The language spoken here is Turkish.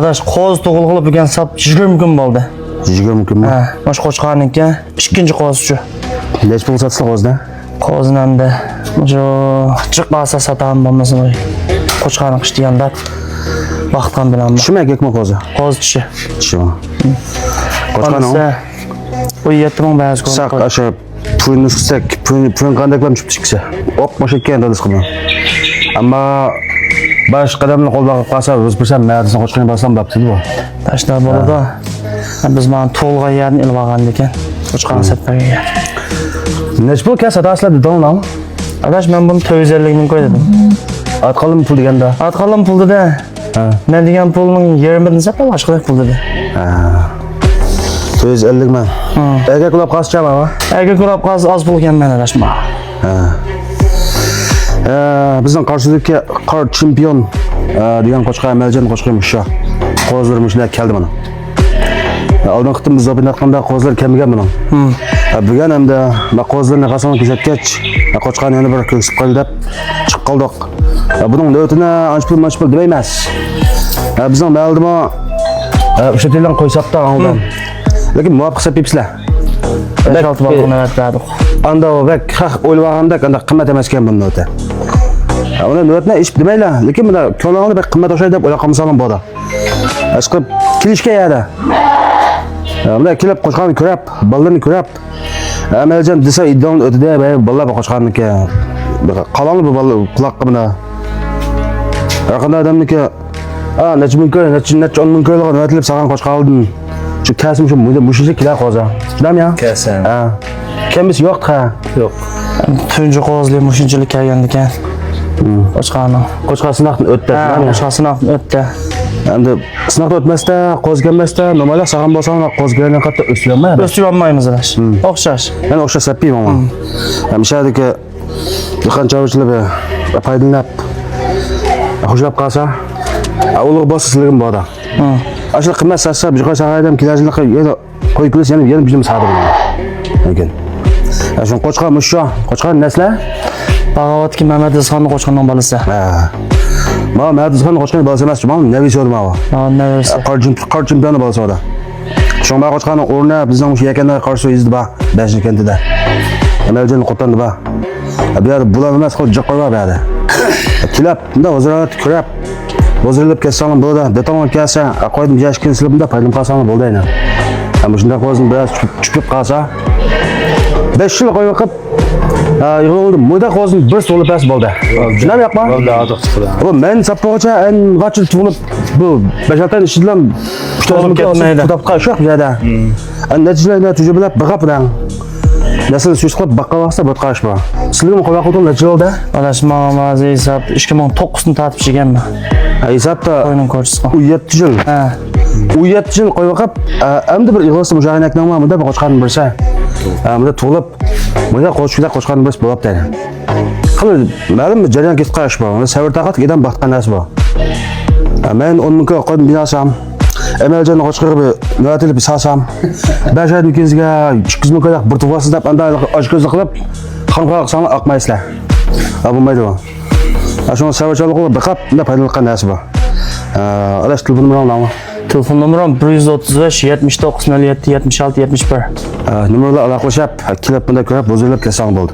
Adaş qo'z tug'ilg'ili bo'lgan sap 20 kun bo'ldi. 20 kunmi? Ha, mana qo'chqarniki ikkinchi qo'z shu. Nech pul sotsizlar qo'zda? Qo'zinamda shu chiqqasa sataman bo'lmasa qo'chqarni qish deganda vaqtdan bilaman. Shumi erkakmi qo'zi? Qo'z tishi. Shumi. Qo'chqarni? Bu 7000 ba'zi qo'z. Saq o'sha pulni tutsak, pul qanday qilib chiqsa. Op, boshqa ekan qilma. Ammo baş qadamni qo'lga qilsa, o'z bilsam, ma'rasini qo'chqarni bo'lsam bo'pti bu. Tashlar bo'ladi. Biz mana to'lg'a yerni ilib olgan ekan. Qo'chqarni satmagan. Nech pul kasa daslar dedingmi? Adaş men buni 450 ming qo'ydim. Atqalim pul deganda. Atqalim pulda. Ne degan pulning 20 sata boshqa pul dedi. 450 ming. Erkak qilib qaschama va? Erkak qilib qas az pul ekan men adashma. Bizning qarshilikka qor chempion degan qo'chqa amaljon qo'chqamiz shu. Qo'zlarimiz shunday keldi mana. Oldin qitim biz o'ynatganda qo'zlar kamigan mana. Bugun hamda qo'zlarni qasam kuzatgach, qo'chqani yana bir ko'ksib qoldi deb chiqib qoldik. Buning navbatini anchpul demaymiz. Bizning ma'lumotma o'sha telefon qo'ysapta oldin. Lekin muvaffaq sepibsizlar. 5-6 balkon navbatladik. Anda bak o'ylaganda anda qimmat emas ekan bunday o'ta. Uni navbatni ish demaylar, lekin bunda ko'log'ini bir qimmat o'shay deb o'ylab qolmasalar bo'ladi. Chiqib kelishga yada. Bunda kelib qo'chqarni ko'rib, ballarni ko'rib, amaljon desa idon o'tida ballar qo'chqarniki qalonli bu balla quloqqa buna. Yaqinda odamniki necha ming ko'ra, necha 10 ming ko'ra navbatlab saqan qo'chqardim. Şu kesim şu muşuşa kiler koza. Şunam ya? Kesin. Kemiz yok ha? Yok. Tuncu kozlu muşunculuk gelgen diken. Qo'chqarni. Qo'chqar sınaqdan o'tdi. Qo'chqar sınaqdan o'tdi. Endi sınaqdan o'tmasda, qo'z kelmasda, normalar saqan bo'lsam, qo'z kelgan qatda o'stirolmaydi. O'stirolmaymiz adash. O'xshash. Men o'xshash sapayman. Hamshadagi qanchalik foydalanib xo'jalab qolsa, ulug' bossizligim bor. Aslında qimmat satsa, bir qo'y saqaydan kelajaqqa yana qo'y kulis yana bizim sadir bo'ladi. Lekin ashun qo'chqar musho, qo'chqar nasla? Bag'avatki Mehmet Izxonning qo'chqarning bolasi. Ma Mehmet Izxonning qo'chqarning bolasi emas, men navisi o'rma va. Navisi. Qor chempioni bolasi o'da. Shunga qo'chqarning o'rni bizning shu yakanda qarshi izdi ba, 5-kentida. Amaljon qo'tandi ba. Bu yerda bular emas, qo'y jiqqa ba yerda. Kelib, bunda o'zirat ko'rib Bozorlab kelsam bo'ladi. Beton kelsa, qo'ydim yashkin silibda paydim qolsam bo'ldi aynan. Ammo shunday qo'zim biroz tushib qolsa 5 yil qo'yib qilib yig'ildim. Mo'da qo'zim bir so'li pas bo'ldi. Shunday yo'qmi? Bo'ldi, odiq chiqdi. Bu men sapocha en g'achil tug'ilib bu 5-6 ishlam ketmaydi. Kitobga shu yerda. Natijalarni tujurlab biqapdan. Nasıl suyuqlab baqqalaqsa bo'tqash bor. Sizlarga qo'yib qo'ydim necha bo'ldi? Adashma mazi hisob 2009 ni tatib chiganman. Hisobda Qo'yning ko'rchisi. 7 yil. U 7 yil qo'yib qolib, endi bir ig'losi mushag'anakdan bunda bir qo'chqarni bilsa, bunda tug'ilib, bunda qo'chqarni bilsa bo'libdi. Qilib, ma'lum jarayon ketib qolish bor. Unda savr taqat edan baxtgan narsa bor. Men 10 ming qo'ydim binasam, Emeljon qo'chqarib navbatilib sasam, 5 oydan keyinga 200 ming qo'yib bir tug'asiz deb anda ochko'zlik qilib, xonqoq sana aqmaysizlar. Bo'lmaydi bu. Aşağı savcılık qilib biqab, unda foydalangan narsa bor. Alash telefon numerim Telefon numerim 135 79 07 76 71. Numerlar aloqalashib, kelib bunda ko'rib, bozorlab kelsam bo'ldi.